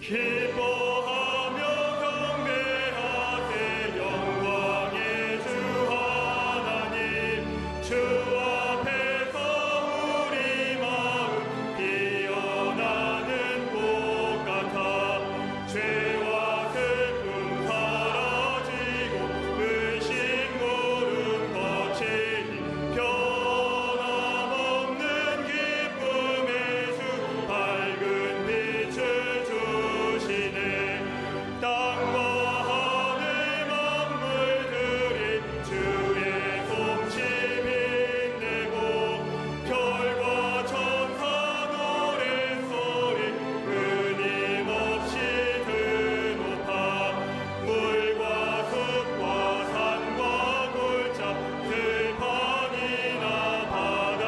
기뻐하며 경배하세 영광의 주 하나님 주 앞에서 우리 마음 피어나는 꽃 같아 죄와 슬픔 사라지고 의심 고름 거치니 변함없는 기쁨의 주 밝은 빛을 주시네 땅과 하늘 만물들이 주의 솜씨 빛내고 별과 천사 노랫소리 끊임없이 드높아 물과 숲과 산과 골짜 들판이나 바다나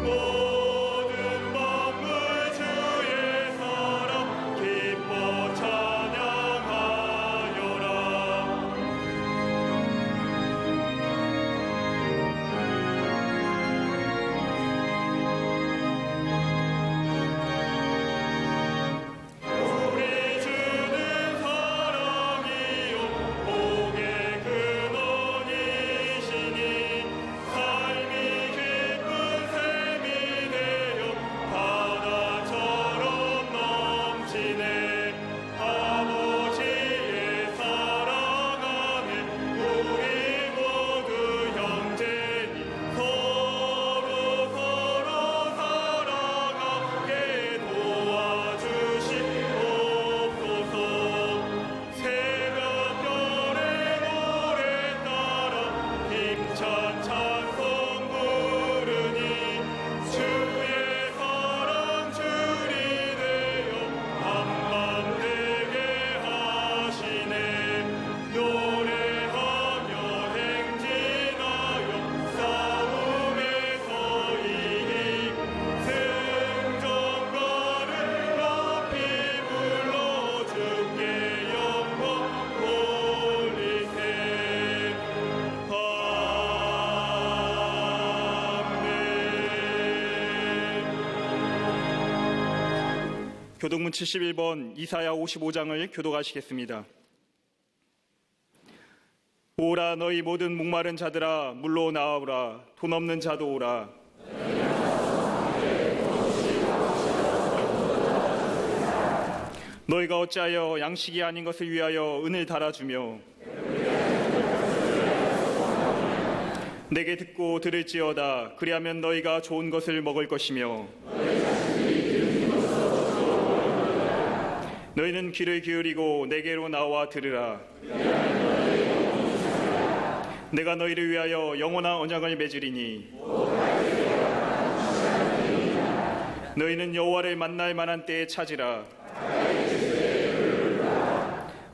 모든 만물 주의 사랑 기뻐 찬양하여라. 우리 주는 사랑이요 복의 근원이시니 삶이 기쁜 샘이 되어 바다처럼 넘치네 아버지의 사랑 안에 우리 모두 형제니 서로 사랑하게 도와주시옵소서. 새벽별의 노래 따라 힘찬 찬송 부르니 주의 사랑 줄이 되어 한맘 되게 하시네 노래하며 행진하여 싸움에서 이기고 승전가를 높이 불러 주께 영광 돌리세. 아멘. 교독문 71번 이사야 55장을 교독하시겠습니다. 오라 너희 모든 목마른 자들아 물로 나오라 돈 없는 자도 오라. 너희가 어찌하여 양식이 아닌 것을 위하여 은을 달아주며 내게 듣고 들을지어다 그리하면 너희가 좋은 것을 먹을 것이며 너희는 귀를 기울이고 내게로 나와 들으라. 내가 너희를 위하여 영원한 언약을 맺으리니 너희는 여호와를 만날 만한 때에 찾으라.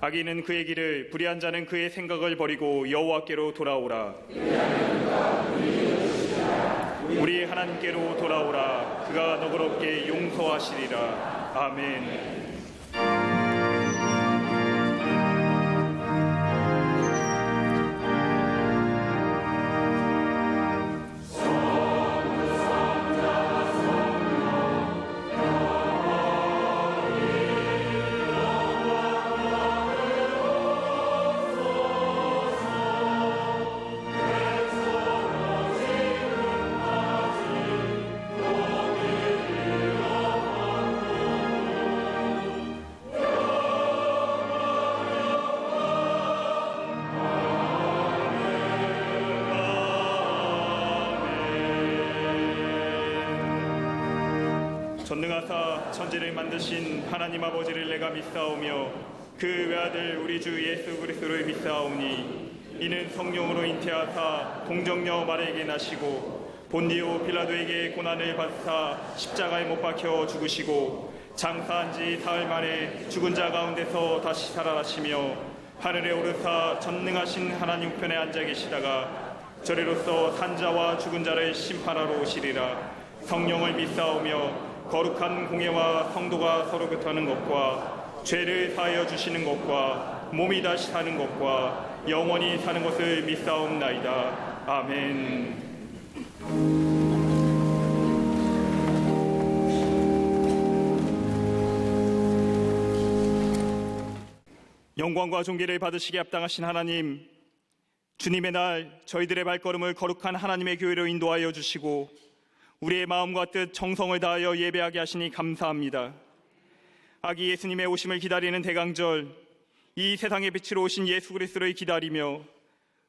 악인은 그의 길을 불의한 자는 그의 생각을 버리고 여호와께로 돌아오라. 우리 하나님께로 돌아오라. 그가 너그럽게 용서하시리라. 아멘. 전능하사 천지를 만드신 하나님 아버지를 내가 믿사오며 그 외아들 우리 주 예수 그리스도를 믿사오니 이는 성령으로 잉태하사 동정녀 마리아에게 나시고 본디오 빌라도에게 고난을 받사 십자가에 못 박혀 죽으시고 장사한 지 사흘 만에 죽은 자 가운데서 다시 살아나시며 하늘에 오르사 전능하신 하나님 우편에 앉아 계시다가 저리로서 산자와 죽은 자를 심판하러 오시리라. 성령을 믿사오며 거룩한 공예와 성도가 서로 교통하는 것과 죄를 사하여 주시는 것과 몸이 다시 사는 것과 영원히 사는 것을 믿사옵나이다. 아멘. 영광과 존귀를 받으시기에 합당하신 하나님, 주님의 날 저희들의 발걸음을 거룩한 하나님의 교회로 인도하여 주시고 우리의 마음과 뜻, 정성을 다하여 예배하게 하시니 감사합니다. 아기 예수님의 오심을 기다리는 대강절, 이 세상의 빛으로 오신 예수 그리스도를 기다리며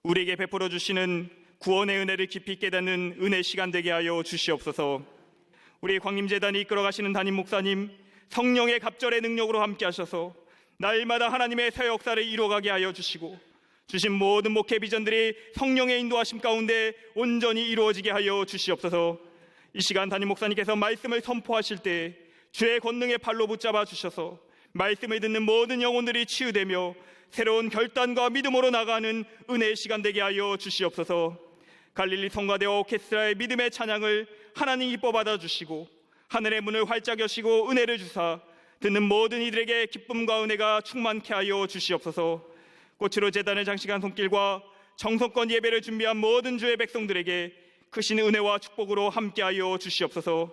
우리에게 베풀어 주시는 구원의 은혜를 깊이 깨닫는 은혜 시간 되게 하여 주시옵소서. 우리 광림재단이 이끌어가시는 담임 목사님, 성령의 갑절의 능력으로 함께 하셔서 날마다 하나님의 새 역사를 이루어가게 하여 주시고 주신 모든 목회 비전들이 성령의 인도하심 가운데 온전히 이루어지게 하여 주시옵소서. 이 시간 담임 목사님께서 말씀을 선포하실 때 주의 권능의 팔로 붙잡아 주셔서 말씀을 듣는 모든 영혼들이 치유되며 새로운 결단과 믿음으로 나가는 은혜의 시간 되게 하여 주시옵소서. 갈릴리 성가대와 오케스트라의 믿음의 찬양을 하나님 기뻐 받아주시고 하늘의 문을 활짝 여시고 은혜를 주사 듣는 모든 이들에게 기쁨과 은혜가 충만케 하여 주시옵소서. 꽃으로 제단을 장식한 손길과 정성껏 예배를 준비한 모든 주의 백성들에게 크신 은혜와 축복으로 함께하여 주시옵소서.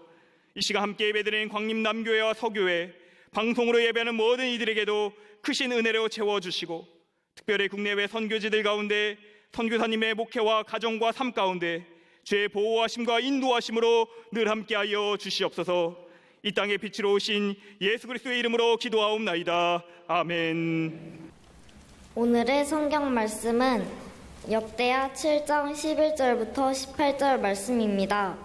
이 시간 함께 예배드린 광림남교회와 서교회, 방송으로 예배하는 모든 이들에게도 크신 은혜로 채워주시고 특별히 국내외 선교지들 가운데 선교사님의 목회와 가정과 삶 가운데 주의 보호하심과 인도하심으로 늘 함께하여 주시옵소서. 이 땅의 빛으로 오신 예수 그리스도의 이름으로 기도하옵나이다. 아멘. 오늘의 성경 말씀은 역대하 7장 11절부터 18절 말씀입니다.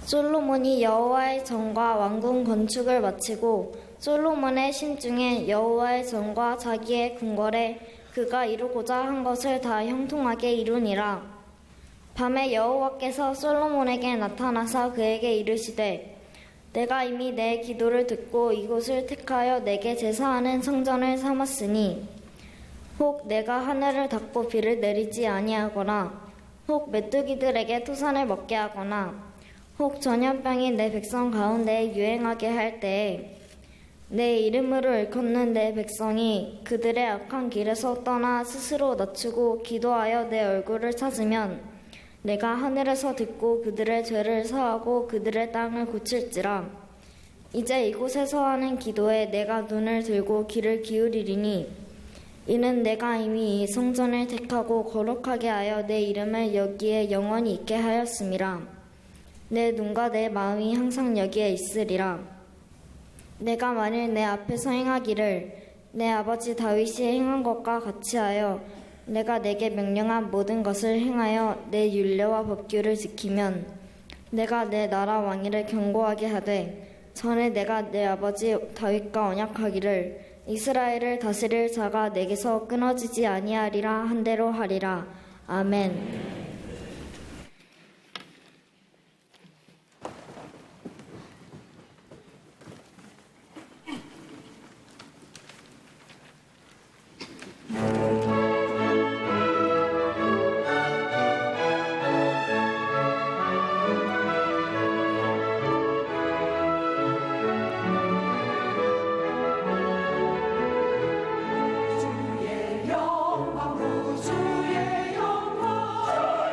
솔로몬이 여호와의 전과 왕궁 건축을 마치고 솔로몬의 심중에 여호와의 전과 자기의 궁궐에 그가 이루고자 한 것을 다 형통하게 이루니라. 밤에 여호와께서 솔로몬에게 나타나사 그에게 이르시되 내가 이미 내 기도를 듣고 이곳을 택하여 내게 제사하는 성전을 삼았으니 혹 내가 하늘을 닫고 비를 내리지 아니하거나 혹 메뚜기들에게 토산을 먹게 하거나 혹 전염병이 내 백성 가운데 유행하게 할 때에 내 이름으로 일컫는 내 백성이 그들의 악한 길에서 떠나 스스로 낮추고 기도하여 내 얼굴을 찾으면 내가 하늘에서 듣고 그들의 죄를 사하고 그들의 땅을 고칠지라. 이제 이곳에서 하는 기도에 내가 눈을 들고 귀를 기울이리니 이는 내가 이미 이 성전을 택하고 거룩하게 하여 내 이름을 여기에 영원히 있게 하였음이라. 내 눈과 내 마음이 항상 여기에 있으리라. 내가 만일 내 앞에서 행하기를 내 아버지 다윗이 행한 것과 같이 하여 내가 내게 명령한 모든 것을 행하여 내 율례와 법규를 지키면 내가 내 나라 왕위를 견고하게 하되 전에 내가 내 아버지 다윗과 언약하기를 이스라엘을 다스릴 자가 내게서 끊어지지 아니하리라 한 대로 하리라. 아멘. 주의 영광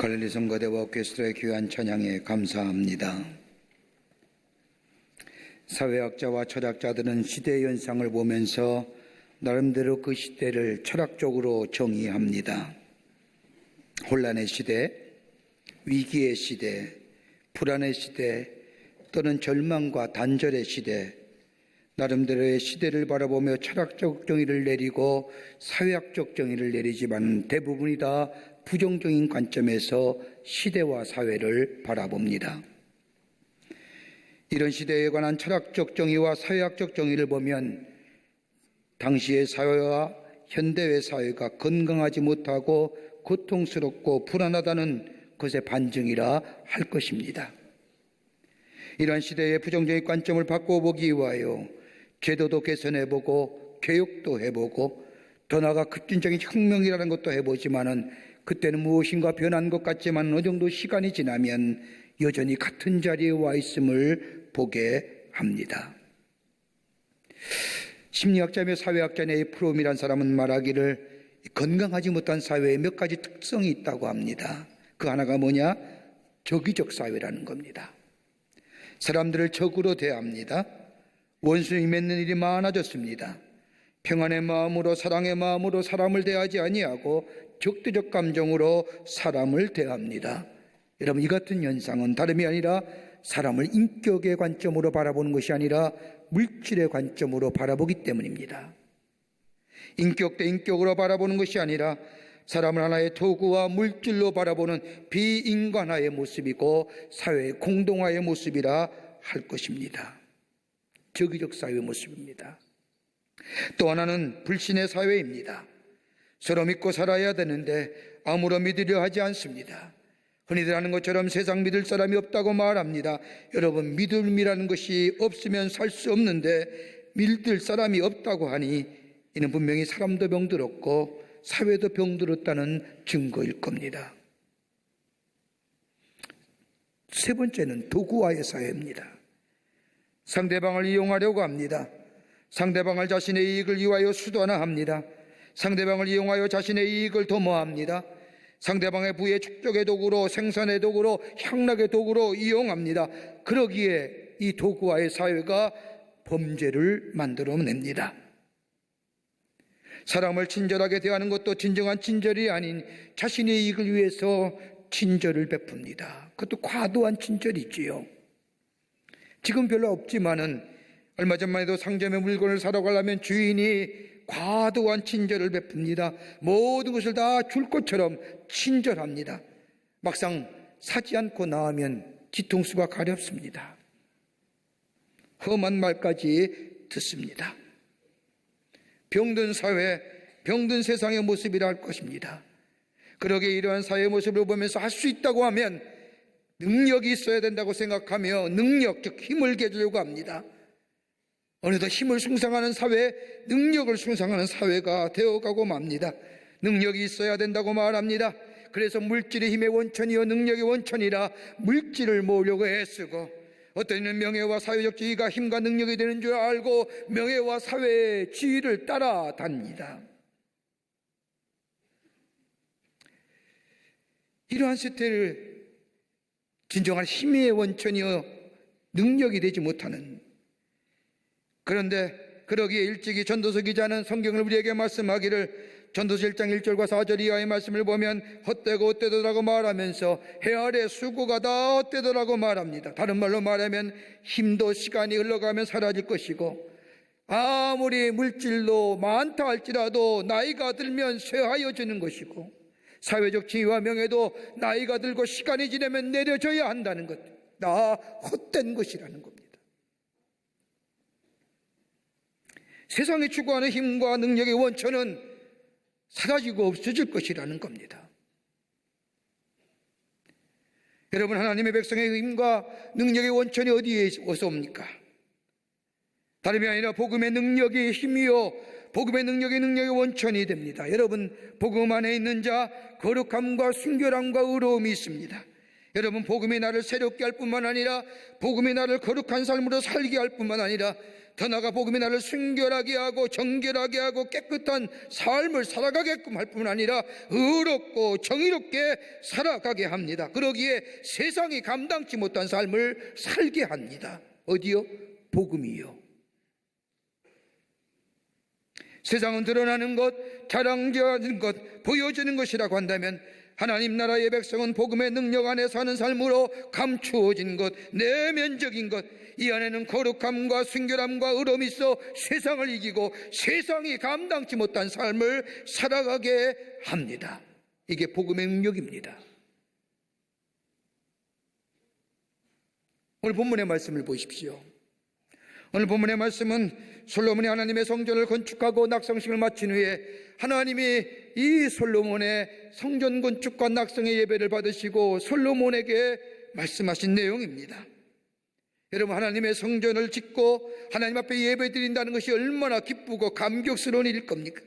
갈릴리 성가대와 오케스트라의 귀한 찬양에 감사합니다. 사회학자와 철학자들은 시대의 현상을 보면서 나름대로 그 시대를 철학적으로 정의합니다. 혼란의 시대, 위기의 시대, 불안의 시대, 또는 절망과 단절의 시대, 나름대로의 시대를 바라보며 철학적 정의를 내리고 사회학적 정의를 내리지만 대부분이 다 부정적인 관점에서 시대와 사회를 바라봅니다. 이런 시대에 관한 철학적 정의와 사회학적 정의를 보면 당시의 사회와 현대의 사회가 건강하지 못하고 고통스럽고 불안하다는 것의 반증이라 할 것입니다. 이러한 시대의 부정적인 관점을 바꿔보기 위하여 제도도 개선해보고 개혁도 해보고 더 나아가 급진적인 혁명이라는 것도 해보지만은 그때는 무엇인가 변한 것 같지만 어느 정도 시간이 지나면 여전히 같은 자리에 와 있음을 보게 합니다. 심리학자며 사회학자 네이 프롬이란 사람은 말하기를 건강하지 못한 사회에 몇 가지 특성이 있다고 합니다. 그 하나가 뭐냐? 적의적 사회라는 겁니다. 사람들을 적으로 대합니다. 원수를 맺는 일이 많아졌습니다. 평안의 마음으로 사랑의 마음으로 사람을 대하지 아니하고 적대적 감정으로 사람을 대합니다. 여러분, 이 같은 현상은 다름이 아니라 사람을 인격의 관점으로 바라보는 것이 아니라 물질의 관점으로 바라보기 때문입니다. 인격 대 인격으로 바라보는 것이 아니라 사람을 하나의 도구와 물질로 바라보는 비인간화의 모습이고 사회의 공동화의 모습이라 할 것입니다. 적의적 사회의 모습입니다. 또 하나는 불신의 사회입니다. 서로 믿고 살아야 되는데 아무런 믿으려 하지 않습니다. 흔히들 하는 것처럼 세상 믿을 사람이 없다고 말합니다. 여러분, 믿음이라는 것이 없으면 살 수 없는데 믿을 사람이 없다고 하니 이는 분명히 사람도 병들었고 사회도 병들었다는 증거일 겁니다. 세 번째는 도구화의 사회입니다. 상대방을 이용하려고 합니다. 상대방을 자신의 이익을 위하여 수단화합니다. 상대방을 이용하여 자신의 이익을 도모합니다. 상대방의 부의 축적의 도구로, 생산의 도구로, 향락의 도구로 이용합니다. 그러기에 이 도구화의 사회가 범죄를 만들어냅니다. 사람을 친절하게 대하는 것도 진정한 친절이 아닌 자신의 이익을 위해서 친절을 베풉니다. 그것도 과도한 친절이지요. 지금 별로 없지만은 얼마 전만 해도 상점에 물건을 사러 가려면 주인이 과도한 친절을 베풉니다. 모든 것을 다 줄 것처럼 친절합니다. 막상 사지 않고 나오면 뒤통수가 가렵습니다. 험한 말까지 듣습니다. 병든 사회, 병든 세상의 모습이라 할 것입니다. 그러기에 이러한 사회의 모습을 보면서 할 수 있다고 하면 능력이 있어야 된다고 생각하며 능력, 즉 힘을 가지려고 합니다. 어느덧 힘을 숭상하는 사회, 능력을 숭상하는 사회가 되어가고 맙니다. 능력이 있어야 된다고 말합니다. 그래서 물질의 힘의 원천이요 능력의 원천이라 물질을 모으려고 애쓰고, 어떤 이는 명예와 사회적 지위가 힘과 능력이 되는 줄 알고 명예와 사회의 지위를 따라다닙니다. 이러한 세태를 진정한 힘의 원천이요 능력이 되지 못하는, 그런데 그러기에 일찍이 전도서 기자는 성경을 우리에게 말씀하기를, 전도서 1장 1절과 4절 이하의 말씀을 보면 헛되고 헛되더라고 말하면서 해 아래 수고가 다 헛되더라고 말합니다. 다른 말로 말하면 힘도 시간이 흘러가면 사라질 것이고, 아무리 물질로 많다 할지라도 나이가 들면 쇠하여지는 것이고, 사회적 지위와 명예도 나이가 들고 시간이 지나면 내려져야 한다는 것, 다 헛된 것이라는 겁니다. 세상이 추구하는 힘과 능력의 원천은 사라지고 없어질 것이라는 겁니다. 여러분, 하나님의 백성의 힘과 능력의 원천이 어디에 어디서 옵니까? 다름이 아니라 복음의 능력이 힘이요 복음의 능력의 원천이 됩니다. 여러분, 복음 안에 있는 자 거룩함과 순결함과 의로움이 있습니다. 여러분, 복음이 나를 새롭게 할 뿐만 아니라 복음이 나를 거룩한 삶으로 살게 할 뿐만 아니라 더 나아가 복음이 나를 순결하게 하고 정결하게 하고 깨끗한 삶을 살아가게끔 할 뿐 아니라 의롭고 정의롭게 살아가게 합니다. 그러기에 세상이 감당치 못한 삶을 살게 합니다. 어디요? 복음이요. 세상은 드러나는 것, 자랑하는 것, 보여주는 것이라고 한다면 하나님 나라의 백성은 복음의 능력 안에 사는 삶으로 감추어진 것, 내면적인 것, 이 안에는 거룩함과 순결함과 의로움이 있어 세상을 이기고 세상이 감당치 못한 삶을 살아가게 합니다. 이게 복음의 능력입니다. 오늘 본문의 말씀을 보십시오. 오늘 본문의 말씀은 솔로몬이 하나님의 성전을 건축하고 낙성식을 마친 후에 하나님이 이 솔로몬의 성전 건축과 낙성의 예배를 받으시고 솔로몬에게 말씀하신 내용입니다. 여러분, 하나님의 성전을 짓고 하나님 앞에 예배 드린다는 것이 얼마나 기쁘고 감격스러운 일일 겁니까?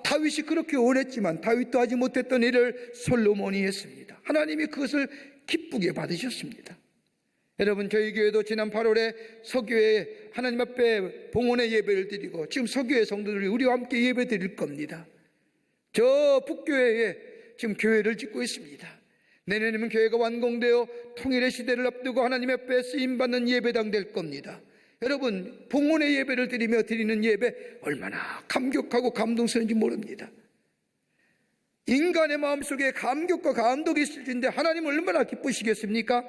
다윗이 그렇게 원했지만 다윗도 하지 못했던 일을 솔로몬이 했습니다. 하나님이 그것을 기쁘게 받으셨습니다. 여러분, 저희 교회도 지난 8월에 서교회에 하나님 앞에 봉헌의 예배를 드리고 지금 서교회 성도들이 우리와 함께 예배 드릴 겁니다. 저 북교회에 지금 교회를 짓고 있습니다. 내년이면 교회가 완공되어 통일의 시대를 앞두고 하나님 앞에 쓰임받는 예배당 될 겁니다. 여러분, 봉헌의 예배를 드리며 드리는 예배 얼마나 감격하고 감동스러운지 모릅니다. 인간의 마음속에 감격과 감동이 있을 텐데 하나님 얼마나 기쁘시겠습니까?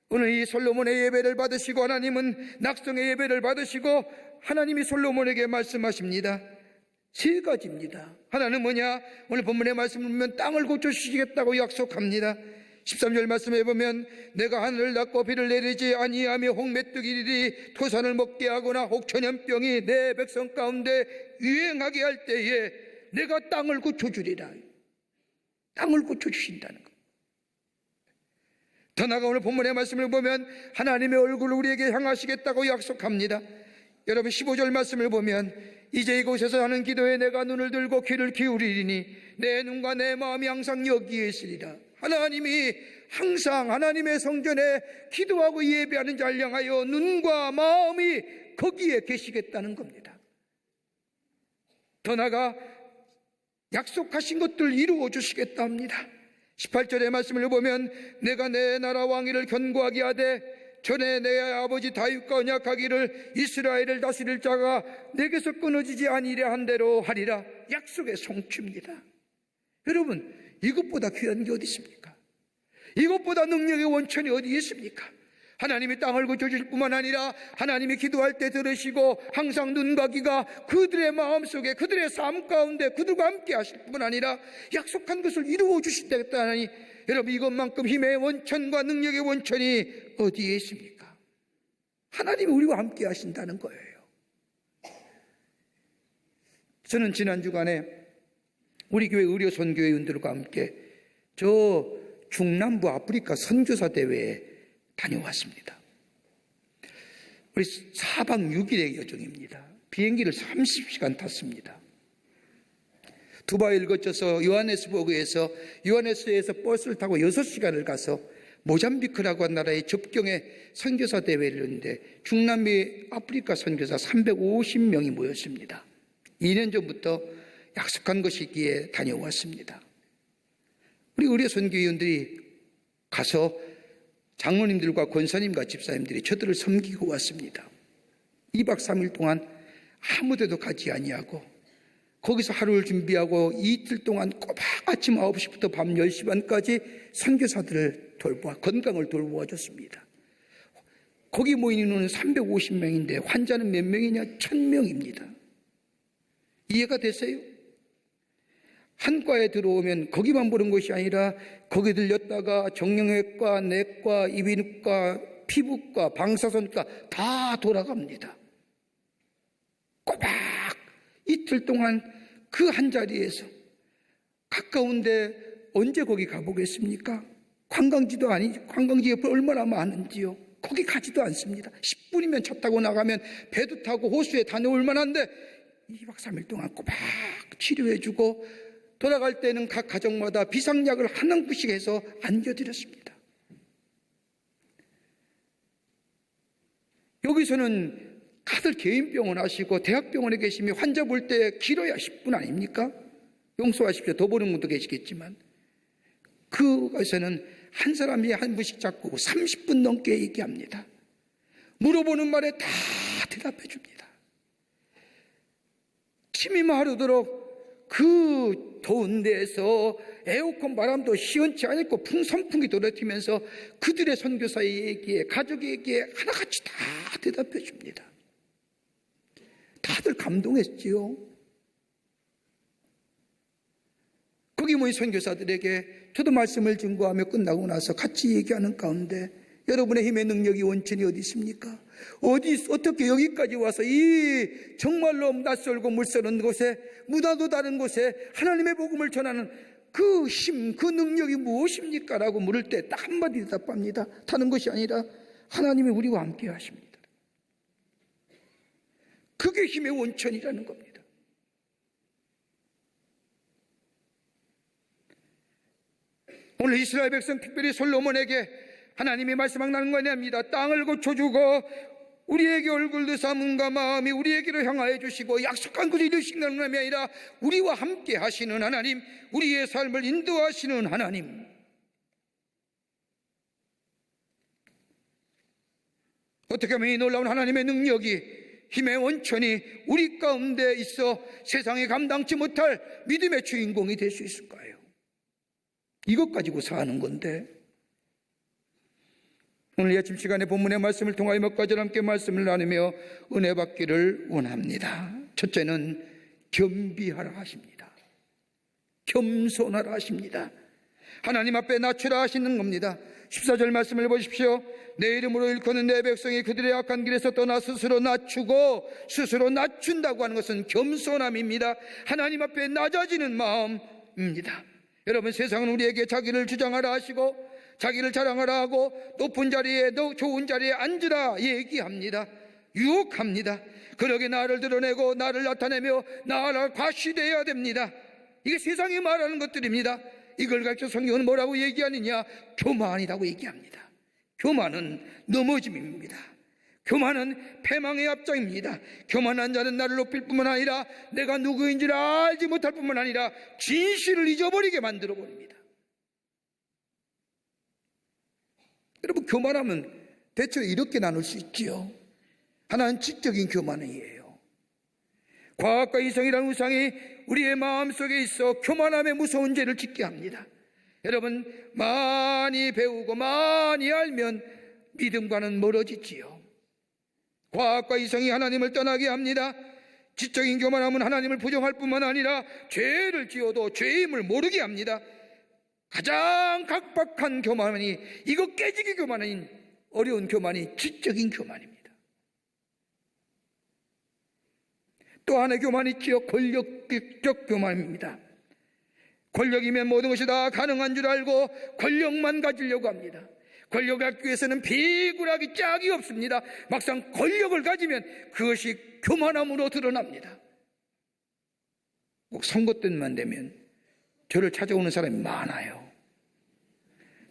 오늘 이 솔로몬의 예배를 받으시고 하나님은 낙성의 예배를 받으시고 하나님이 솔로몬에게 말씀하십니다. 세 가지입니다. 하나는 뭐냐? 오늘 본문의 말씀을 보면 땅을 고쳐주시겠다고 약속합니다. 13절 말씀에 보면 내가 하늘을 닫고 비를 내리지 아니하며 홍메뚜기들이 토산을 먹게 하거나 혹 전염병이 내 백성 가운데 유행하게 할 때에 내가 땅을 고쳐주리라. 땅을 고쳐주신다는 것. 더 나아가 오늘 본문의 말씀을 보면 하나님의 얼굴을 우리에게 향하시겠다고 약속합니다. 여러분, 15절 말씀을 보면 이제 이곳에서 하는 기도에 내가 눈을 들고 귀를 기울이리니 내 눈과 내 마음이 항상 여기에 있으리라. 하나님이 항상 하나님의 성전에 기도하고 예배하는 자를 향하여 눈과 마음이 거기에 계시겠다는 겁니다. 더 나아가 약속하신 것들 이루어 주시겠다 합니다. 18절의 말씀을 보면 내가 내 나라 왕위를 견고하게 하되 전에 내 아버지 다윗과 언약하기를 이스라엘을 다스릴 자가 내게서 끊어지지 아니려 한 대로 하리라. 약속의 성취입니다. 여러분, 이것보다 귀한 게 어디 있습니까? 이것보다 능력의 원천이 어디 있습니까? 하나님이 땅을 고쳐주실 뿐만 아니라 하나님이 기도할 때 들으시고 항상 눈과 귀가 그들의 마음속에 그들의 삶 가운데 그들과 함께 하실 뿐만 아니라 약속한 것을 이루어 주신다겠다 하니 여러분, 이것만큼 힘의 원천과 능력의 원천이 어디에 있습니까? 하나님이 우리와 함께 하신다는 거예요. 저는 지난 주간에 우리 교회 의료 선교회원들과 함께 저 중남부 아프리카 선교사 대회에 다녀왔습니다. 우리 4박 6일의 여정입니다. 비행기를 30시간 탔습니다. 두바이를 거쳐서 요하네스버그에서 버스를 타고 6시간을 가서 모잠비크라고 한 나라의 접경에 선교사 대회를 했는데 중남미 아프리카 선교사 350명이 모였습니다. 2년 전부터 약속한 것이 있기에 다녀왔습니다. 우리 의료 선교위원들이 가서 장로님들과 권사님과 집사님들이 저들을 섬기고 왔습니다. 2박 3일 동안 아무 데도 가지 아니하고 거기서 하루를 준비하고 이틀 동안 꼬박 아침 9시부터 밤 10시 반까지 선교사들을 건강을 돌보아 줬습니다. 거기 모인 인원은 350명인데 환자는 몇 명이냐? 1000명입니다. 이해가 되세요? 한 과에 들어오면 거기만 보는 것이 아니라 거기 들렸다가 정형외과, 내과, 이비인후과, 피부과, 방사선과 다 돌아갑니다. 꼬박 이틀 동안 그 한 자리에서 가까운데 언제 거기 가보겠습니까? 관광지도 아니죠. 관광지 옆에 얼마나 많은지요. 거기 가지도 않습니다. 10분이면 차 타고 나가면 배도 타고 호수에 다녀올 만한데 2박 3일 동안 꼬박 치료해주고 돌아갈 때는 각 가정마다 비상약을 한 움큼씩 해서 안겨드렸습니다. 여기서는 다들 개인병원 하시고 대학병원에 계시며 환자 볼 때 길어야 10분 아닙니까? 용서하십시오. 더 보는 분도 계시겠지만 그것에는 한 사람이 한 분씩 잡고 30분 넘게 얘기합니다. 물어보는 말에 다 대답해 줍니다. 침이 마르도록 그 더운 데에서 에어컨 바람도 시원치 않고 선풍기 돌아튀면서 그들의 선교사의 얘기에 가족의 얘기에 하나같이 다 대답해 줍니다. 다들 감동했지요. 거기 모인 선교사들에게 저도 말씀을 증거하며 끝나고 나서 같이 얘기하는 가운데 여러분의 힘의 능력이 원천이 어디 있습니까? 어떻게 여기까지 와서 이 정말로 낯설고 물서는 곳에 문화도 다른 곳에 하나님의 복음을 전하는 그 힘, 그 능력이 무엇입니까? 라고 물을 때 딱 한마디 대답합니다. 다른 것이 아니라 하나님이 우리와 함께 하십니다. 그게 힘의 원천이라는 겁니다. 오늘 이스라엘 백성 특별히 솔로몬에게 하나님이 말씀하는 거냐입니다. 땅을 고쳐주고 우리에게 얼굴도 삼음과 마음이 우리에게로 향하여 주시고 약속한 것을 이루시는 하나님이 아니라 우리와 함께 하시는 하나님, 우리의 삶을 인도하시는 하나님. 어떻게 하면 이 놀라운 하나님의 능력이, 힘의 원천이 우리 가운데 있어 세상에 감당치 못할 믿음의 주인공이 될 수 있을까요? 이것 가지고 사는 건데, 오늘 아침 시간에 본문의 말씀을 통하여 몇 가지 함께 말씀을 나누며 은혜 받기를 원합니다. 첫째는 겸비하라 하십니다. 겸손하라 하십니다. 하나님 앞에 낮추라 하시는 겁니다. 14절 말씀을 보십시오. 내 이름으로 일컫는 내 백성이 그들의 악한 길에서 떠나 스스로 낮추고 스스로 낮춘다고 하는 것은 겸손함입니다. 하나님 앞에 낮아지는 마음입니다. 여러분, 세상은 우리에게 자기를 주장하라 하시고 자기를 자랑하라 하고 높은 자리에, 좋은 자리에 앉으라 얘기합니다. 유혹합니다. 그러게 나를 드러내고 나를 나타내며 나를 과시되어야 됩니다. 이게 세상이 말하는 것들입니다. 이걸 가르쳐 성경은 뭐라고 얘기하느냐? 교만이라고 얘기합니다. 교만은 넘어짐입니다. 교만은 패망의 앞장입니다. 교만한 자는 나를 높일 뿐만 아니라 내가 누구인지를 알지 못할 뿐만 아니라 진실을 잊어버리게 만들어버립니다. 여러분, 교만하면 대체로 이렇게 나눌 수 있지요. 하나는 지적인 교만이에요. 과학과 이성이라는 우상이 우리의 마음속에 있어 교만함의 무서운 죄를 짓게 합니다. 여러분, 많이 배우고 많이 알면 믿음과는 멀어지지요. 과학과 이성이 하나님을 떠나게 합니다. 지적인 교만함은 하나님을 부정할 뿐만 아니라 죄를 지어도 죄임을 모르게 합니다. 가장 각박한 교만이, 이거 깨지기 교만인 어려운 교만이 지적인 교만입니다. 또 하나의 교만이 있지요. 권력적 교만입니다. 권력이면 모든 것이 다 가능한 줄 알고 권력만 가지려고 합니다. 권력을 갖기 위해서는 비굴하기 짝이 없습니다. 막상 권력을 가지면 그것이 교만함으로 드러납니다. 꼭 선거 때만 되면 저를 찾아오는 사람이 많아요.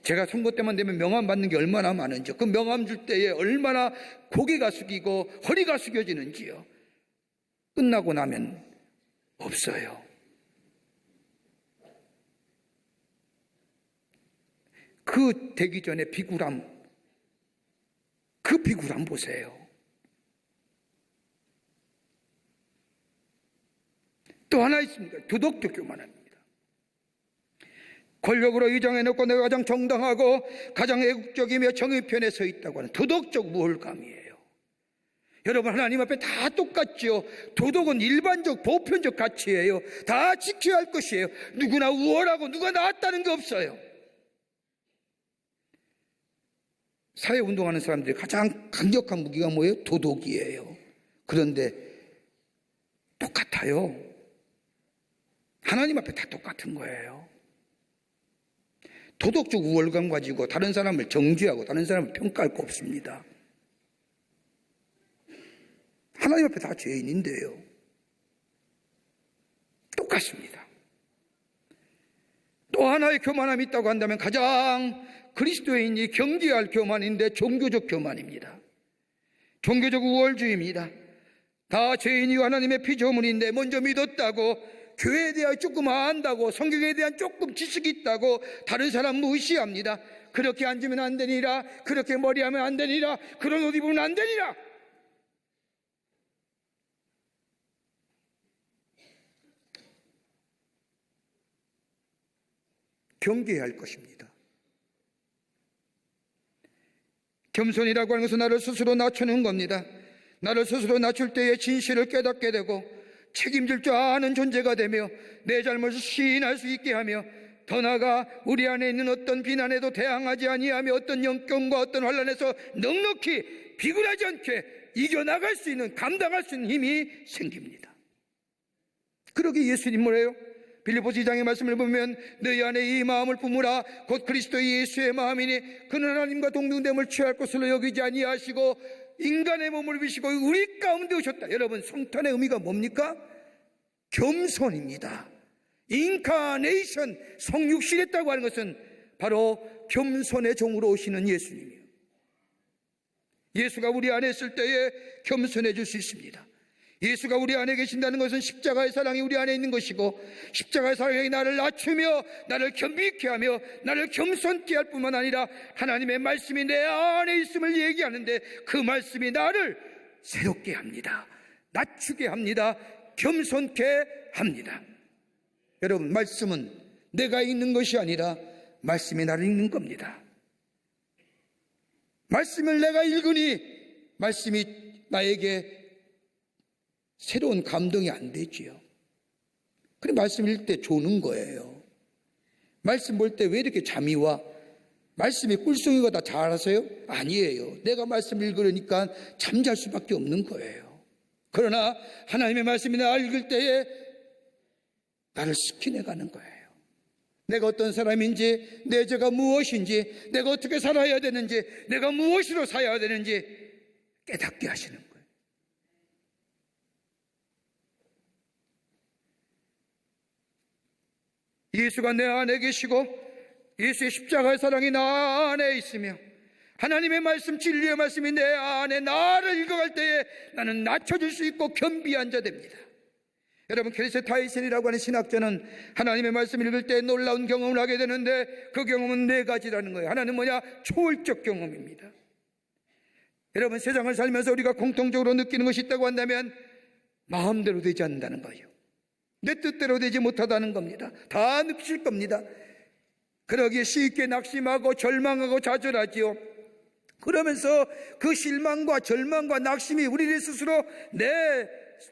제가 선거 때만 되면 명함 받는 게 얼마나 많은지, 그 명함 줄 때에 얼마나 고개가 숙이고 허리가 숙여지는지요. 끝나고 나면 없어요. 그 되기 전에 비굴함, 그 비굴함 보세요. 또 하나 있습니다. 도덕적 교만함입니다. 권력으로 위장해놓고 내가 가장 정당하고 가장 애국적이며 정의 편에 서 있다고 하는 도덕적 우월감이에요. 여러분, 하나님 앞에 다 똑같죠. 도덕은 일반적 보편적 가치예요. 다 지켜야 할 것이에요. 누구나 우월하고 누가 낫다는 게 없어요. 사회운동하는 사람들이 가장 강력한 무기가 뭐예요? 도덕이에요. 그런데 똑같아요. 하나님 앞에 다 똑같은 거예요. 도덕적 우월감 가지고 다른 사람을 정죄하고 다른 사람을 평가할 거 없습니다. 하나님 앞에 다 죄인인데요. 똑같습니다. 또 하나의 교만함이 있다고 한다면 가장 그리스도인이 경계할 교만인데 종교적 교만입니다. 종교적 우월주의입니다. 다 죄인이고 하나님의 피조물인데 먼저 믿었다고, 교회에 대해 조금 안다고, 성경에 대한 조금 지식이 있다고 다른 사람 무시합니다. 그렇게 앉으면 안 되니라, 그렇게 머리하면 안 되니라, 그런 옷 입으면 안 되니라. 경계해야 할 것입니다. 겸손이라고 하는 것은 나를 스스로 낮추는 겁니다. 나를 스스로 낮출 때에 진실을 깨닫게 되고 책임질 줄 아는 존재가 되며 내 잘못을 시인할 수 있게 하며, 더 나아가 우리 안에 있는 어떤 비난에도 대항하지 아니하며 어떤 영경과 어떤 환난에서 넉넉히 비굴하지 않게 이겨나갈 수 있는, 감당할 수 있는 힘이 생깁니다. 그러기 예수님 뭐래요? 빌립보서 2장의 말씀을 보면 너희 안에 이 마음을 품으라 곧 그리스도 예수의 마음이니 그는 하나님과 동등됨을 취할 것으로 여기지 아니하시고 인간의 몸을 입으시고 우리 가운데 오셨다. 여러분, 성탄의 의미가 뭡니까? 겸손입니다. 인카네이션, 성육신했다고 하는 것은 바로 겸손의 종으로 오시는 예수님이에요. 예수가 우리 안에 있을 때에 겸손해질 수 있습니다. 예수가 우리 안에 계신다는 것은 십자가의 사랑이 우리 안에 있는 것이고, 십자가의 사랑이 나를 낮추며 나를 겸비케 하며 나를 겸손케 할 뿐만 아니라 하나님의 말씀이 내 안에 있음을 얘기하는데 그 말씀이 나를 새롭게 합니다. 낮추게 합니다. 겸손케 합니다. 여러분, 말씀은 내가 읽는 것이 아니라 말씀이 나를 읽는 겁니다. 말씀을 내가 읽으니 말씀이 나에게 새로운 감동이 안 되지요. 그래, 말씀 읽을 때 조는 거예요. 말씀 볼 때 왜 이렇게 잠이 와? 말씀이 꿀송이가 다 잘하세요? 아니에요. 내가 말씀 읽으려니까 잠잘 수밖에 없는 거예요. 그러나 하나님의 말씀이 나 읽을 때에 나를 스킨해가는 거예요. 내가 어떤 사람인지, 내 죄가 무엇인지, 내가 어떻게 살아야 되는지, 내가 무엇으로 살아야 되는지 깨닫게 하시는 거예요. 예수가 내 안에 계시고 예수의 십자가의 사랑이 나 안에 있으며 하나님의 말씀, 진리의 말씀이 내 안에 나를 읽어갈 때에 나는 낮춰질 수 있고 겸비한 자 됩니다. 여러분, 켈세 타이슨이라고 하는 신학자는 하나님의 말씀을 읽을 때 놀라운 경험을 하게 되는데 그 경험은 4가지라는 거예요. 하나는 뭐냐? 초월적 경험입니다. 여러분, 세상을 살면서 우리가 공통적으로 느끼는 것이 있다고 한다면 마음대로 되지 않는다는 거예요. 내 뜻대로 되지 못하다는 겁니다. 다 늙실 겁니다. 그러기에 쉽게 낙심하고 절망하고 좌절하지요. 그러면서 그 실망과 절망과 낙심이 우리를 스스로 내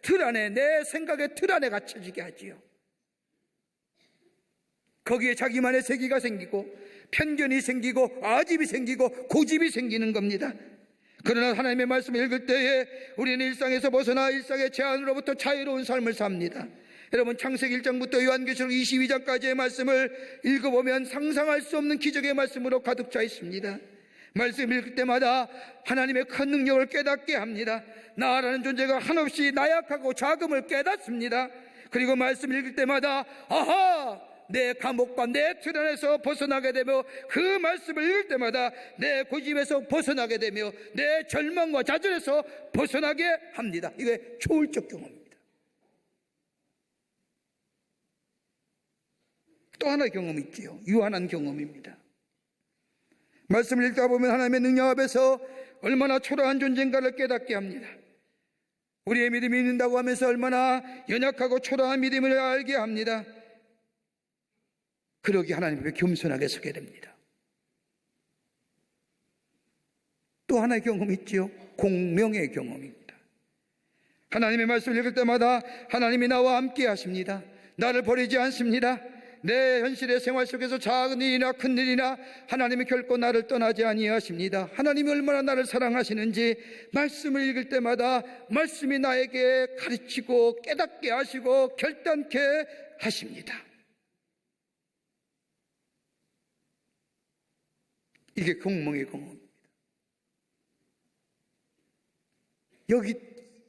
틀 안에, 내 생각의 틀 안에 갇혀지게 하지요. 거기에 자기만의 세계가 생기고 편견이 생기고 아집이 생기고 고집이 생기는 겁니다. 그러나 하나님의 말씀을 읽을 때에 우리는 일상에서 벗어나 일상의 제한으로부터 자유로운 삶을 삽니다. 여러분, 창세기 1장부터 요한계시록 22장까지의 말씀을 읽어보면 상상할 수 없는 기적의 말씀으로 가득 차 있습니다. 말씀을 읽을 때마다 하나님의 큰 능력을 깨닫게 합니다. 나라는 존재가 한없이 나약하고 작음을 깨닫습니다. 그리고 말씀을 읽을 때마다 아하! 내 감옥과 내 틀 안에서 벗어나게 되며 그 말씀을 읽을 때마다 내 고집에서 벗어나게 되며 내 절망과 좌절에서 벗어나게 합니다. 이게 초월적 경험입니다. 또 하나의 경험이 있지요. 유한한 경험입니다. 말씀을 읽다 보면 하나님의 능력 앞에서 얼마나 초라한 존재인가를 깨닫게 합니다. 우리의 믿음이 있는다고 하면서 얼마나 연약하고 초라한 믿음을 알게 합니다. 그러기 하나님 앞에 겸손하게 서게 됩니다. 또 하나의 경험이 있지요. 공명의 경험입니다. 하나님의 말씀을 읽을 때마다 하나님이 나와 함께 하십니다. 나를 버리지 않습니다. 내 현실의 생활 속에서 작은 일이나 큰 일이나 하나님이 결코 나를 떠나지 아니하십니다. 하나님이 얼마나 나를 사랑하시는지 말씀을 읽을 때마다 말씀이 나에게 가르치고 깨닫게 하시고 결단케 하십니다. 이게 공명의 경험입니다. 여기에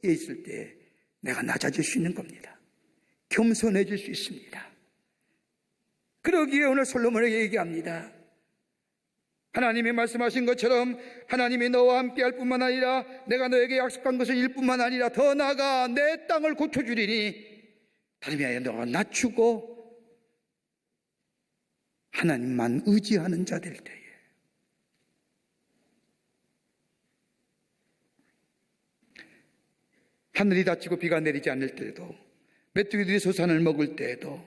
있을 때 내가 낮아질 수 있는 겁니다. 겸손해질 수 있습니다. 그러기에 오늘 솔로몬에게 얘기합니다. 하나님이 말씀하신 것처럼 하나님이 너와 함께할 뿐만 아니라 내가 너에게 약속한 것을 일 뿐만 아니라 더 나아가 내 땅을 고쳐주리니 다름이 아니라 너가 낮추고 하나님만 의지하는 자들 때에 하늘이 닫히고 비가 내리지 않을 때에도 메뚜기들이 소산을 먹을 때에도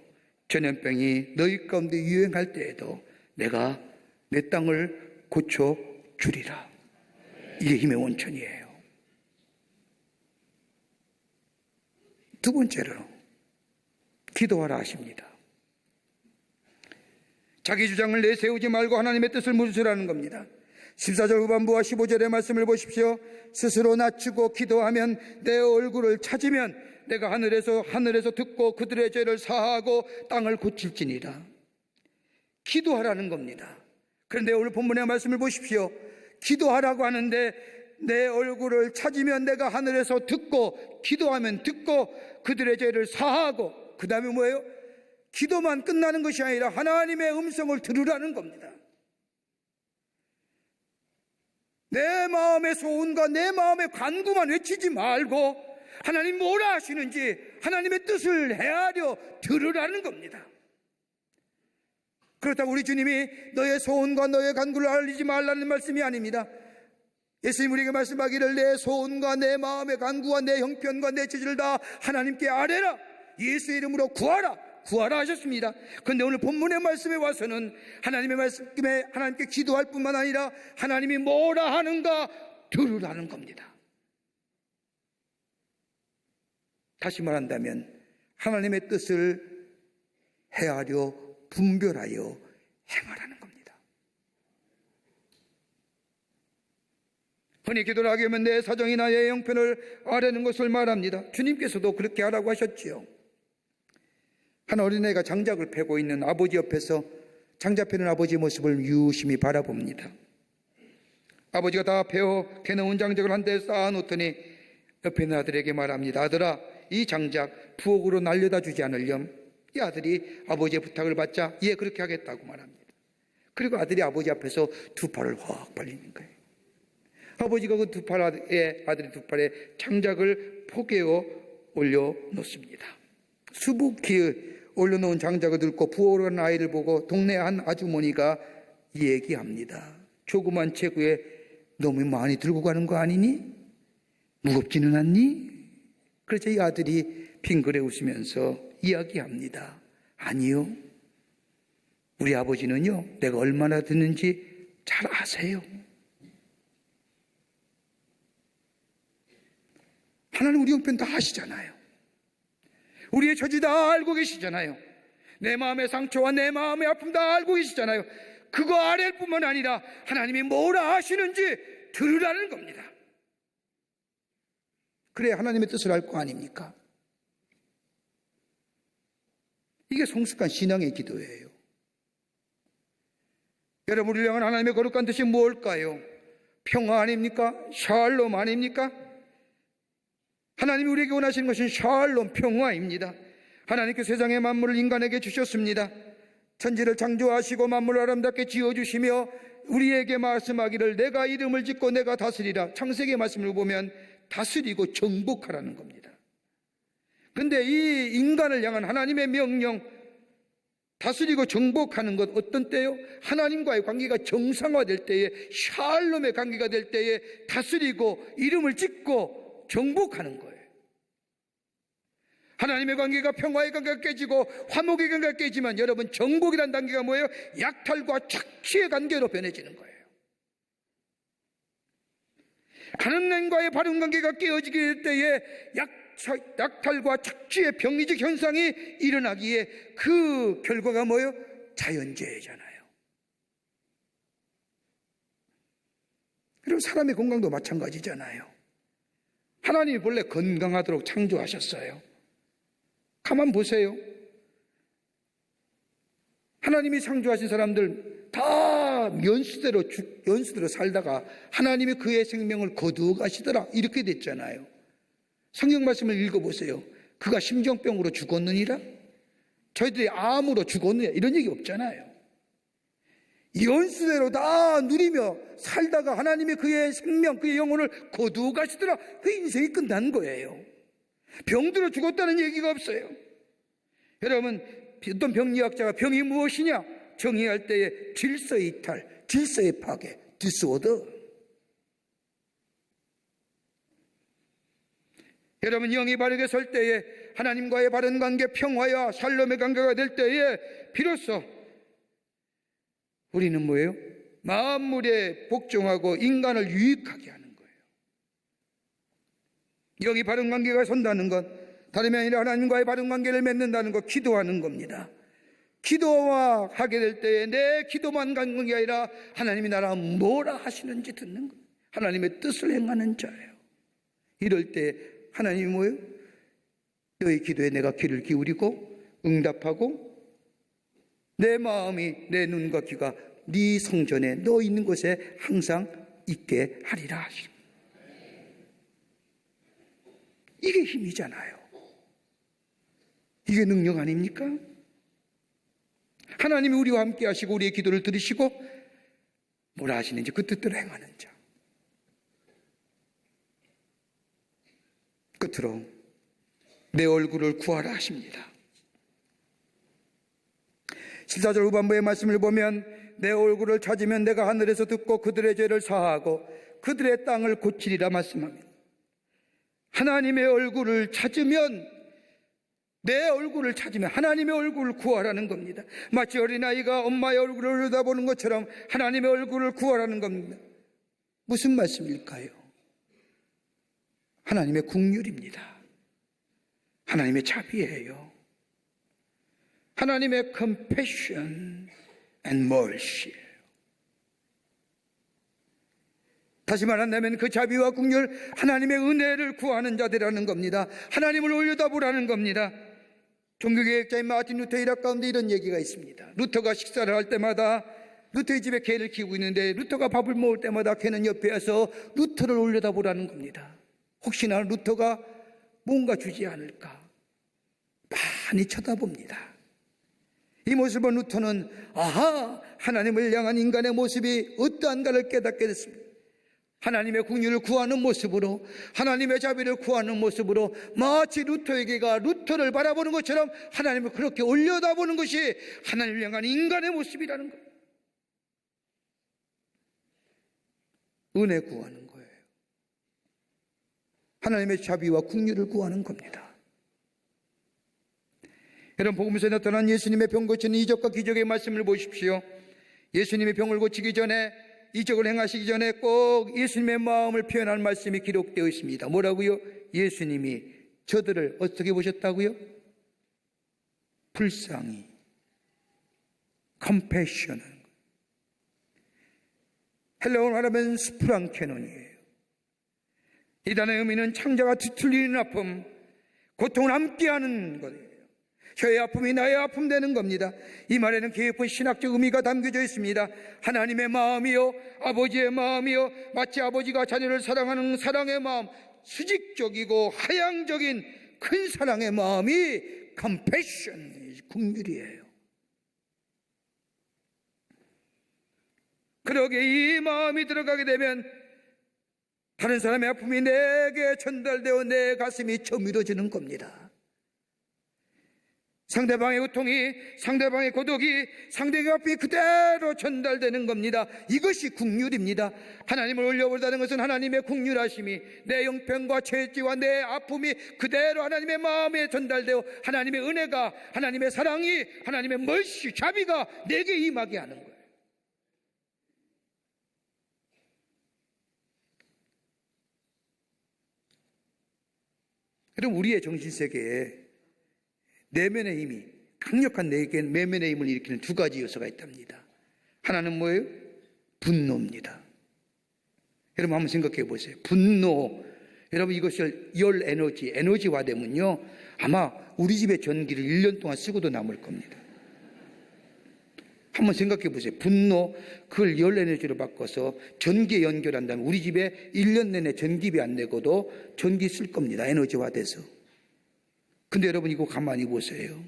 전염병이 너희 가운데 유행할 때에도 내가 내 땅을 고쳐주리라. 이게 힘의 원천이에요. 두 번째로 기도하라 하십니다. 자기 주장을 내세우지 말고 하나님의 뜻을 묻으라는 겁니다. 14절 후반부와 15절의 말씀을 보십시오. 스스로 낮추고 기도하면 내 얼굴을 찾으면 내가 하늘에서 듣고 그들의 죄를 사하고 땅을 고칠지니라. 기도하라는 겁니다. 그런데 오늘 본문의 말씀을 보십시오. 기도하라고 하는데 내 얼굴을 찾으면 내가 하늘에서 듣고, 기도하면 듣고 그들의 죄를 사하고, 그 다음에 뭐예요? 기도만 끝나는 것이 아니라 하나님의 음성을 들으라는 겁니다. 내 마음의 소원과 내 마음의 간구만 외치지 말고 하나님 뭐라 하시는지 하나님의 뜻을 헤아려 들으라는 겁니다. 그렇다고 우리 주님이 너의 소원과 너의 간구를 알리지 말라는 말씀이 아닙니다. 예수님 우리에게 말씀하기를 내 소원과 내 마음의 간구와 내 형편과 내 죄를 다 하나님께 아뢰라. 예수의 이름으로 구하라 하셨습니다. 그런데 오늘 본문의 말씀에 와서는 하나님의 말씀에 하나님께 기도할 뿐만 아니라 하나님이 뭐라 하는가 들으라는 겁니다. 다시 말한다면 하나님의 뜻을 헤아려 분별하여 행하라는 겁니다. 흔히 기도를 하게 하면 내 사정이나 내 형편을 아뢰는 것을 말합니다. 주님께서도 그렇게 하라고 하셨지요. 한 어린애가 장작을 패고 있는 아버지 옆에서 장작 패는 아버지 모습을 유심히 바라봅니다. 아버지가 다 패어 개놓은 장작을 한 대 쌓아놓더니 옆에 있는 아들에게 말합니다. 아들아, 이 장작 부엌으로 날려다 주지 않으렴? 이 아들이 아버지의 부탁을 받자 예 그렇게 하겠다고 말합니다. 그리고 아들이 아버지 앞에서 두 팔을 확 벌리는 거예요. 아버지가 그 두 팔에 아들이 두 팔에 장작을 포개어 올려놓습니다. 수북히 올려놓은 장작을 들고 부엌으로 가는 아이를 보고 동네 한 아주머니가 얘기합니다. 조그만 체구에 너무 많이 들고 가는 거 아니니? 무겁지는 않니? 그래서 이 아들이 빙그레 웃으면서 이야기합니다. 아니요. 우리 아버지는요, 내가 얼마나 듣는지 잘 아세요. 하나님 우리 형편 다 아시잖아요. 우리의 처지 다 알고 계시잖아요. 내 마음의 상처와 내 마음의 아픔 다 알고 계시잖아요. 그거 아랠 뿐만 아니라 하나님이 뭐라 하시는지 들으라는 겁니다. 그래야 하나님의 뜻을 알 거 아닙니까? 이게 성숙한 신앙의 기도예요. 여러분, 우리를 향한 하나님의 거룩한 뜻이 뭘까요? 평화 아닙니까? 샬롬 아닙니까? 하나님이 우리에게 원하시는 것은 샬롬, 평화입니다. 하나님께서 세상의 만물을 인간에게 주셨습니다. 천지를 창조하시고 만물을 아름답게 지어주시며 우리에게 말씀하기를 내가 이름을 짓고 내가 다스리라. 창세기의 말씀을 보면 다스리고 정복하라는 겁니다. 그런데 이 인간을 향한 하나님의 명령, 다스리고 정복하는 것 어떤 때요? 하나님과의 관계가 정상화될 때에, 샬롬의 관계가 될 때에 다스리고 이름을 짓고 정복하는 거예요. 하나님의 관계가 평화의 관계가 깨지고 화목의 관계가 깨지만 여러분, 정복이라는 단계가 뭐예요? 약탈과 착취의 관계로 변해지는 거예요. 하나님과의 바른 관계가 깨어지게 될 때에 약탈과 착취의 병리적 현상이 일어나기에 그 결과가 뭐예요? 자연재해잖아요. 그리고 사람의 건강도 마찬가지잖아요. 하나님이 본래 건강하도록 창조하셨어요. 가만 보세요. 하나님이 창조하신 사람들 다 연수대로 살다가 하나님이 그의 생명을 거두어 가시더라 이렇게 됐잖아요. 성경 말씀을 읽어보세요. 그가 심정병으로 죽었느니라? 저희들이 암으로 죽었느냐? 이런 얘기 없잖아요. 연수대로 다 누리며 살다가 하나님이 그의 생명, 그의 영혼을 거두어 가시더라. 그 인생이 끝난 거예요. 병들어 죽었다는 얘기가 없어요. 여러분, 어떤 병리학자가 병이 무엇이냐? 정의할 때에 질서의 이탈, 질서의 파괴, 디스오더. 여러분, 영이 바르게 설 때에 하나님과의 바른 관계, 평화와 샬롬의 관계가 될 때에 비로소 우리는 뭐예요? 만물에 복종하고 인간을 유익하게 하는 거예요. 영이 바른 관계가 선다는 것, 다름이 아니라 하나님과의 바른 관계를 맺는다는 것, 기도하는 겁니다. 기도하게 될 때에 내 기도만 가는 게 아니라 하나님이 나랑 뭐라 하시는지 듣는 거예요. 하나님의 뜻을 행하는 자예요. 이럴 때 하나님이 뭐예요? 너의 기도에 내가 귀를 기울이고 응답하고 내 마음이, 내 눈과 귀가 네 성전에 너 있는 곳에 항상 있게 하리라 하십니다. 이게 힘이잖아요. 이게 능력 아닙니까? 하나님이 우리와 함께 하시고 우리의 기도를 들으시고 뭐라 하시는지 그 뜻대로 행하는 자. 끝으로 내 얼굴을 구하라 하십니다. 14절 후반부의 말씀을 보면 내 얼굴을 찾으면 내가 하늘에서 듣고 그들의 죄를 사하고 그들의 땅을 고치리라 말씀합니다. 하나님의 얼굴을 찾으면, 내 얼굴을 찾으면 하나님의 얼굴을 구하라는 겁니다. 마치 어린아이가 엄마의 얼굴을 올려다보는 것처럼 하나님의 얼굴을 구하라는 겁니다. 무슨 말씀일까요? 하나님의 긍휼입니다. 하나님의 자비예요. 하나님의 compassion and mercy. 다시 말한다면 그 자비와 긍휼, 하나님의 은혜를 구하는 자들이라는 겁니다. 하나님을 올려다보라는 겁니다. 종교개혁자인 마틴 루터 일학 가운데 이런 얘기가 있습니다. 루터가 식사를 할 때마다 루터의 집에 개를 키우고 있는데 루터가 밥을 먹을 때마다 개는 옆에 와서 루터를 올려다보라는 겁니다. 혹시나 루터가 뭔가 주지 않을까 많이 쳐다봅니다. 이 모습을 본 루터는 아하, 하나님을 향한 인간의 모습이 어떠한가를 깨닫게 됐습니다. 하나님의 긍휼을 구하는 모습으로, 하나님의 자비를 구하는 모습으로 마치 루터에게가 루터를 바라보는 것처럼 하나님을 그렇게 올려다보는 것이 하나님을 향한 인간의 모습이라는 거예요. 은혜 구하는 거예요. 하나님의 자비와 긍휼을 구하는 겁니다. 여러분, 복음서에 나타난 예수님의 병 고치는 이적과 기적의 말씀을 보십시오. 예수님이 병을 고치기 전에, 이적을 행하시기 전에 꼭 예수님의 마음을 표현한 말씀이 기록되어 있습니다. 뭐라고요? 예수님이 저들을 어떻게 보셨다고요? 불쌍히, compassion. 헬라어로 말하면 스프랑케논이에요. 이 단어의 의미는 창자가 뒤틀리는 아픔, 고통을 함께하는 거예요. 저의 아픔이 나의 아픔 되는 겁니다. 이 말에는 깊은 신학적 의미가 담겨져 있습니다. 하나님의 마음이요, 아버지의 마음이요, 마치 아버지가 자녀를 사랑하는 사랑의 마음, 수직적이고 하향적인 큰 사랑의 마음이 compassion, 긍휼이에요. 그러게 이 마음이 들어가게 되면 다른 사람의 아픔이 내게 전달되어 내 가슴이 저밀어지는 겁니다. 상대방의 고통이, 상대방의 고독이 상대의 앞에 그대로 전달되는 겁니다. 이것이 긍휼입니다. 하나님을 올려보다는 것은 하나님의 긍휼하심이 내 형편과 죄지와 내 아픔이 그대로 하나님의 마음에 전달되어 하나님의 은혜가, 하나님의 사랑이, 하나님의 멀시, 자비가 내게 임하게 하는 거예요. 여러분, 우리의 정신세계에 내면의 힘이, 강력한 내면의 힘을 일으키는 두 가지 요소가 있답니다. 하나는 뭐예요? 분노입니다. 여러분 한번 생각해 보세요. 분노. 여러분 이것을 열 에너지화되면요 아마 우리 집의 전기를 1년 동안 쓰고도 남을 겁니다. 한번 생각해 보세요. 분노, 그걸 열 에너지로 바꿔서 전기에 연결한다면 우리 집에 1년 내내 전기비 안 내고도 전기 쓸 겁니다. 에너지화돼서. 근데 여러분 이거 가만히 보세요.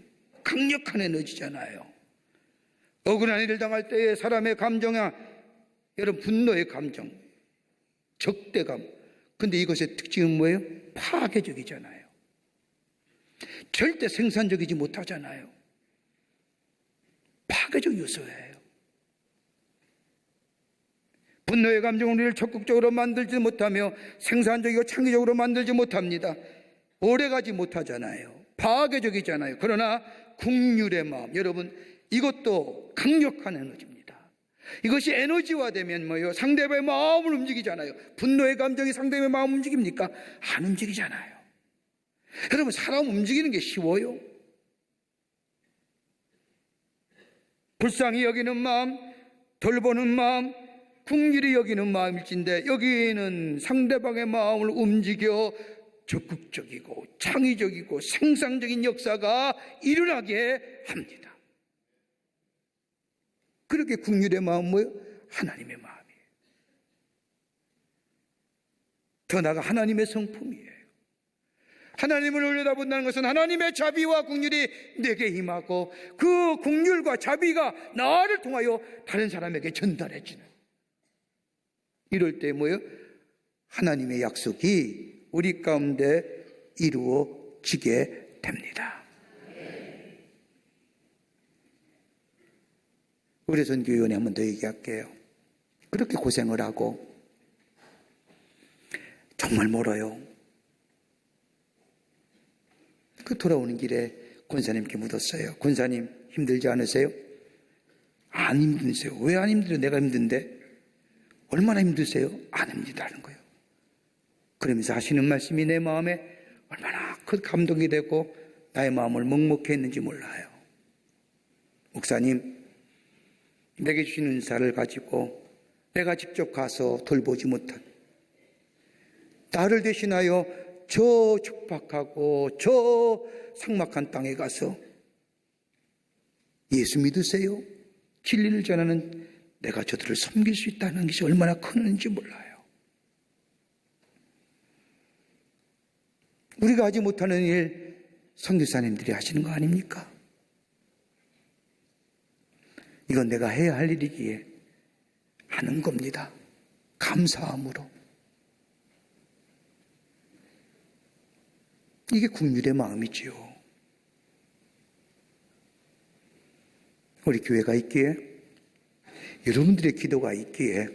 강력한 에너지잖아요. 억울한 일을 당할 때의 사람의 감정이야, 여러분, 분노의 감정, 적대감. 근데 이것의 특징은 뭐예요? 파괴적이잖아요. 절대 생산적이지 못하잖아요. 파괴적 요소예요. 분노의 감정은 우리를 적극적으로 만들지 못하며 생산적이고 창의적으로 만들지 못합니다. 오래가지 못하잖아요. 파괴적이잖아요. 그러나 긍휼의 마음, 여러분, 이것도 강력한 에너지입니다. 이것이 에너지화되면 뭐예요? 상대방의 마음을 움직이잖아요. 분노의 감정이 상대방의 마음을 움직입니까? 안 움직이잖아요. 여러분, 사람 움직이는 게 쉬워요? 불쌍히 여기는 마음, 돌보는 마음, 긍휼히 여기는 마음일진데 여기는 상대방의 마음을 움직여 적극적이고 창의적이고 생산적인 역사가 일어나게 합니다. 그렇게 긍휼의 마음은 뭐예요? 하나님의 마음이에요. 더 나아가 하나님의 성품이에요. 하나님을 올려다본다는 것은 하나님의 자비와 긍휼이 내게 임하고 그 긍휼과 자비가 나를 통하여 다른 사람에게 전달해지는, 이럴 때 뭐예요? 하나님의 약속이 우리 가운데 이루어지게 됩니다. 우리 선교위원회 한 번 더 얘기할게요. 그렇게 고생을 하고 정말 멀어요. 그 돌아오는 길에 권사님께 묻었어요. 권사님, 힘들지 않으세요? 안 힘드세요. 왜 안 힘들어요? 내가 힘든데. 얼마나 힘드세요? 안 힘들다는 거예요. 그러면서 하시는 말씀이 내 마음에 얼마나 큰 감동이 되고 나의 마음을 먹먹게 했는지 몰라요. 목사님, 내게 주신 은사를 가지고 내가 직접 가서 돌보지 못한, 나를 대신하여 저 척박하고 저 삭막한 땅에 가서 예수 믿으세요? 진리를 전하는 내가 저들을 섬길 수 있다는 것이 얼마나 큰지 몰라요. 우리가 하지 못하는 일 선교사님들이 하시는 거 아닙니까? 이건 내가 해야 할 일이기에 하는 겁니다. 감사함으로. 이게 긍휼의 마음이지요. 우리 교회가 있기에, 여러분들의 기도가 있기에,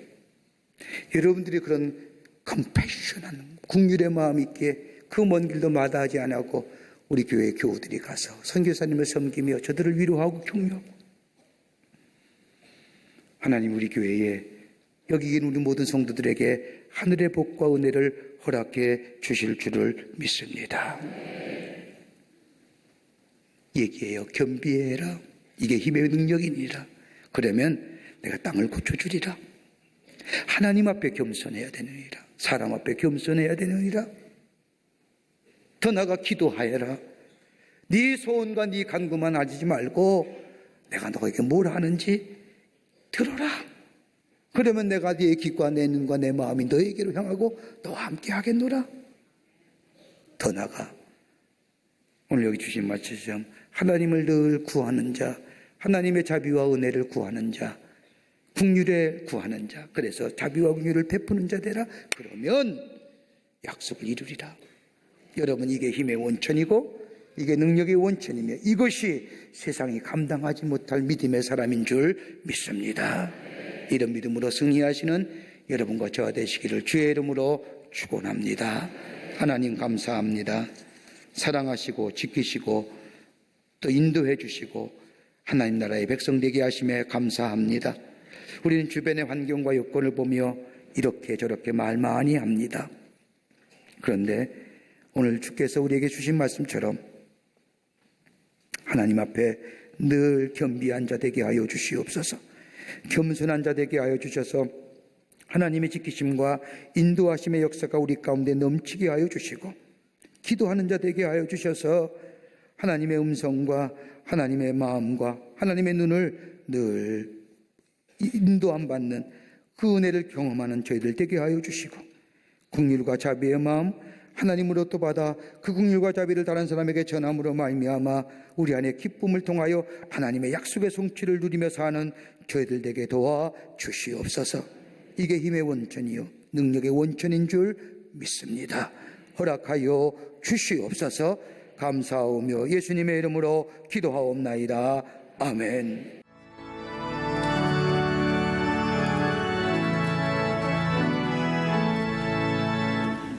여러분들이 그런 컴패션한 긍휼의 마음이 있기에 그 먼 길도 마다하지 않고 우리 교회 교우들이 가서 선교사님을 섬기며 저들을 위로하고 격려하고, 하나님 우리 교회에 여기 계신 우리 모든 성도들에게 하늘의 복과 은혜를 허락해 주실 줄을 믿습니다. 얘기해요. 겸비해라. 이게 힘의 능력이니라. 그러면 내가 땅을 고쳐주리라. 하나님 앞에 겸손해야 되느니라. 사람 앞에 겸손해야 되느니라. 더 나아가 기도하여라. 네 소원과 네 간구만 알지 말고 내가 너에게 뭘 하는지 들어라. 그러면 내가 네 귀과 내 눈과 내 마음이 너에게로 향하고 너와 함께 하겠노라. 더 나아가 오늘 여기 주신 말씀처럼 하나님을 늘 구하는 자, 하나님의 자비와 은혜를 구하는 자, 긍휼에 구하는 자, 그래서 자비와 긍휼을 베푸는 자 되라. 그러면 약속을 이루리라. 여러분, 이게 힘의 원천이고 이게 능력의 원천이며 이것이 세상이 감당하지 못할 믿음의 사람인 줄 믿습니다. 이런 믿음으로 승리하시는 여러분과 저와 되시기를 주의 이름으로 축원합니다. 하나님 감사합니다. 사랑하시고 지키시고 또 인도해 주시고 하나님 나라의 백성 되게 하심에 감사합니다. 우리는 주변의 환경과 여건을 보며 이렇게 저렇게 말 많이 합니다. 그런데 오늘 주께서 우리에게 주신 말씀처럼 하나님 앞에 늘 겸비한 자 되게 하여 주시옵소서. 겸손한 자 되게 하여 주셔서 하나님의 지키심과 인도하심의 역사가 우리 가운데 넘치게 하여 주시고, 기도하는 자 되게 하여 주셔서 하나님의 음성과 하나님의 마음과 하나님의 눈을 늘 인도함 받는 그 은혜를 경험하는 저희들 되게 하여 주시고, 긍휼과 자비의 마음, 하나님으로부터 받아 그 긍휼과 자비를 다른 사람에게 전함으로 말미암아 우리 안에 기쁨을 통하여 하나님의 약속의 성취를 누리며 사는 저희들 되게 도와 주시옵소서. 이게 힘의 원천이요 능력의 원천인 줄 믿습니다. 허락하여 주시옵소서. 감사하오며 예수님의 이름으로 기도하옵나이다. 아멘.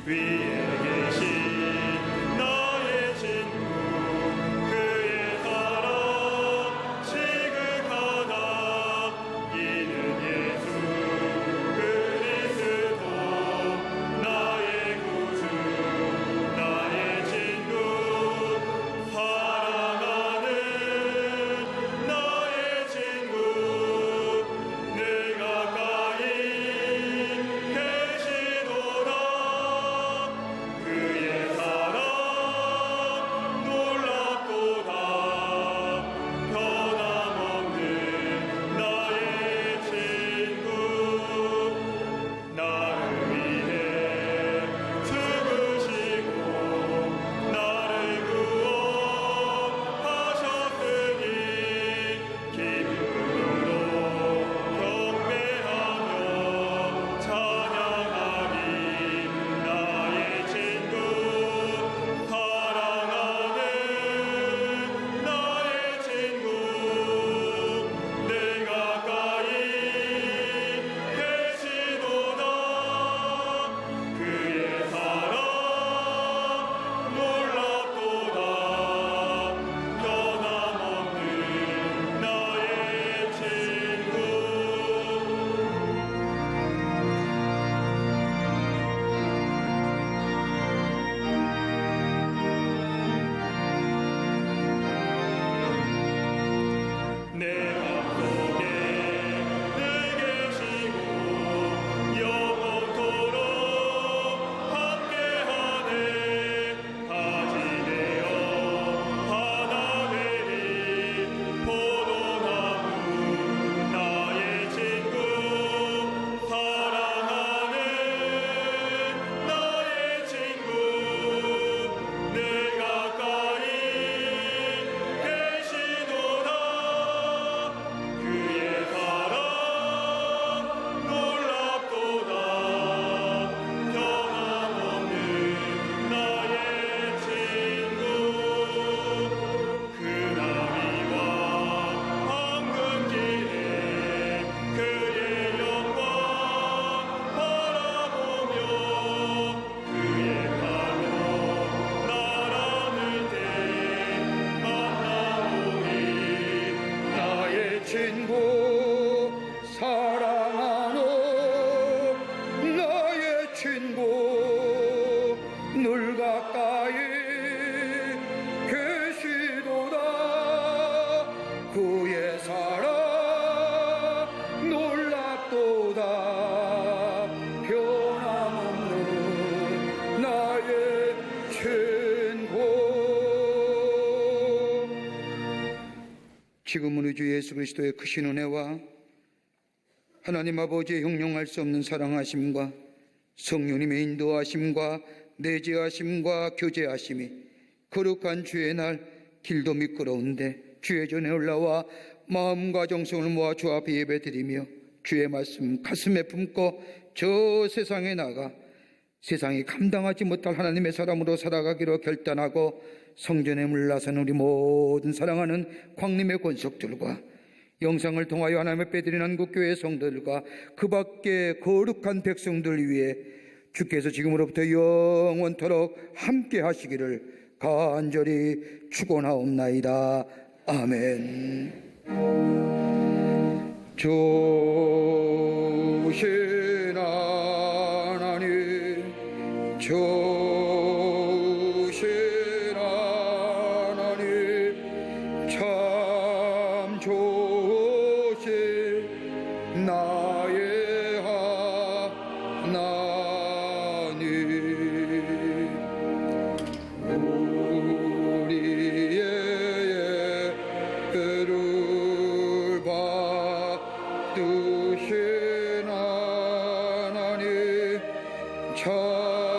위에 계신 나의 친구 그의 사랑 지극하다. 이는 예수 그리스도 나의 구주 나의 친구 사랑하는 나의 친구 내 가까이 계시도다. 그의 사랑 놀랍도다. 변함없는 나의 친구 나를 위해 죽으시고 나를 구원하셨으니 기쁨으로 경배하며 찬양하리. 나의 친구 사랑하는 나의 친구 내 가까이 계시도다. 그의 사랑 놀랍도다. 변함없는 나의 친구. 내 맘속에 늘 계시고 영원토록 함께하네. 가지 되어 하나 되리 포도나무 나의 친구 사랑하는 나의 친구 내 가까이 계시도다. 그의 사랑 놀랍도다. 변함없는 나의 친구 그나리와 황금길에 그의 영광 바라보며 그의 팔로 날 안을 때 만나오리. 나의 친구 사랑하는 나의 친구 늘 가까이 계시도다. 그의 사랑 놀랍도다. 변함없는 나의 친구. 지금은 우리 주 예수 그리스도의 크신 은혜와 하나님 아버지의 형용할 수 없는 사랑하심과 성령님의 인도하심과 내재하심과 교제하심이 거룩한 주의 날 길도 미끄러운데 주의 전에 올라와 마음과 정성을 모아 주 앞에 예배드리며 주의 말씀 가슴에 품고 저 세상에 나가 세상이 감당하지 못할 하나님의 사람으로 살아가기로 결단하고 성전에 물러선 우리 모든 사랑하는 광림의 권속들과 영상을 통하여 하나님의 빼드린 한국교회 성도들과 그 밖에 거룩한 백성들 위해 주께서 지금으로부터 영원토록 함께 하시기를 간절히 축원하옵나이다. 아멘. 좋으신 하나님 좋으신 하나님 참 좋으신 나의 하나님 우리의 예배를 받으신 하나님 참